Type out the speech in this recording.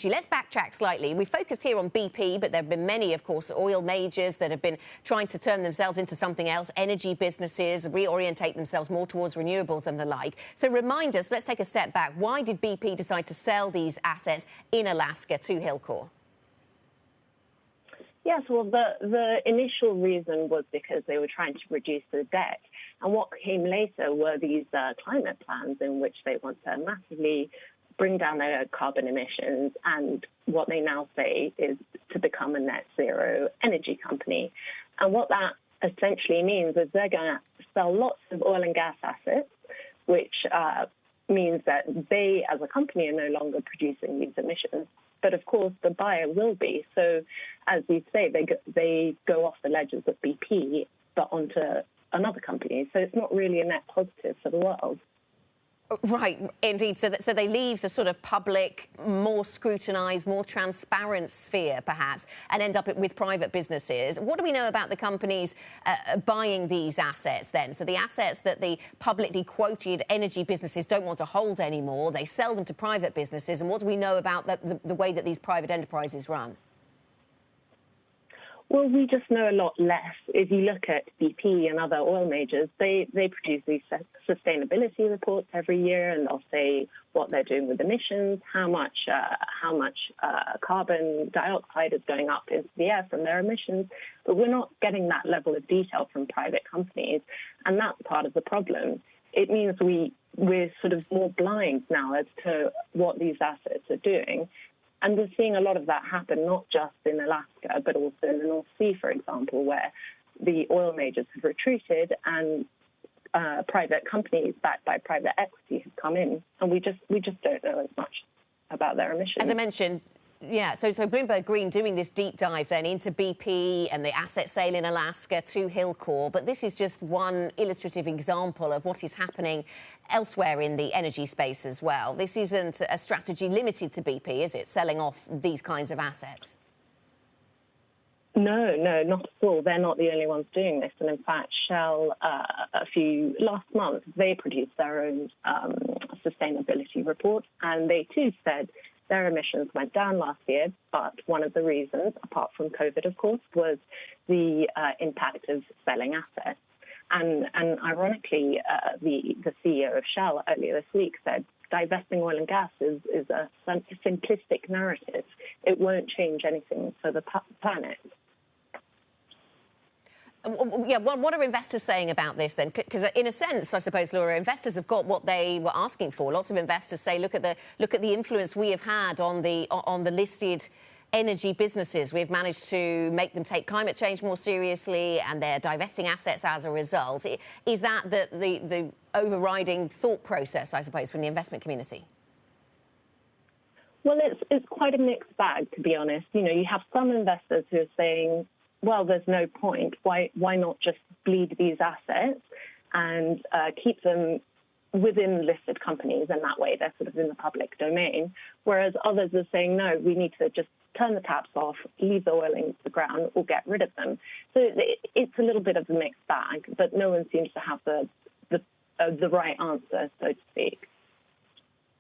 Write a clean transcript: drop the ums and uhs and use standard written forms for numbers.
Let's backtrack slightly. We focused here on BP, but there have been many, of course, oil majors that have been trying to turn themselves into something else, energy businesses, reorientate themselves more towards renewables and the like. So remind us, let's take a step back. Why did BP decide to sell these assets in Alaska to Hilcorp? Yes, well, the initial reason was because they were trying to reduce the debt. And what came later were these climate plans in which they want to massively bring down their carbon emissions, and what they now say is to become a net zero energy company. And what that essentially means is they're going to sell lots of oil and gas assets, which means that they, as a company, are no longer producing these emissions. But of course, the buyer will be. So, as you say, they go off the ledgers of BP, but onto another company. So it's not really a net positive for the world. Right, indeed. So they leave the sort of public, more scrutinised, more transparent sphere, perhaps, and end up with private businesses. What do we know about the companies buying these assets then? So the assets that the publicly quoted energy businesses don't want to hold anymore, they sell them to private businesses. And what do we know about the way that these private enterprises run? Well, we just know a lot less. If you look at BP and other oil majors, they produce these sustainability reports every year, and they'll say what they're doing with emissions, how much carbon dioxide is going up into the air from their emissions. But we're not getting that level of detail from private companies, and that's part of the problem. It means we're sort of more blind now as to what these assets are doing. And we're seeing a lot of that happen, not just in Alaska, but also in the North Sea, for example, where the oil majors have retreated and private companies backed by private equity have come in. And we just don't know as much about their emissions. As I mentioned, yeah, so Bloomberg Green doing this deep dive then into BP and the asset sale in Alaska to Hilcorp. But this is just one illustrative example of what is happening elsewhere in the energy space as well. This isn't a strategy limited to BP, is it, selling off these kinds of assets? No, not at all. They're not the only ones doing this. And in fact, Shell, last month, they produced their own sustainability report, and they too said their emissions went down last year, but one of the reasons, apart from COVID, of course, was the impact of selling assets. And ironically, the CEO of Shell earlier this week said divesting oil and gas is a simplistic narrative. It won't change anything for the planet. Yeah, well, what are investors saying about this then? Because in a sense, I suppose, Laura, investors have got what they were asking for. Lots of investors say, look at the influence we have had on the listed energy businesses. We've managed to make them take climate change more seriously, and they're divesting assets as a result. Is that the overriding thought process, I suppose, from the investment community? Well, it's quite a mixed bag, to be honest. You know, you have some investors who are saying, well, there's no point. Why not just bleed these assets and keep them within listed companies, and that way they're sort of in the public domain? Whereas others are saying, no, we need to just turn the taps off, leave the oil into the ground, or get rid of them. So it's a little bit of a mixed bag, but no one seems to have the right answer, so to speak.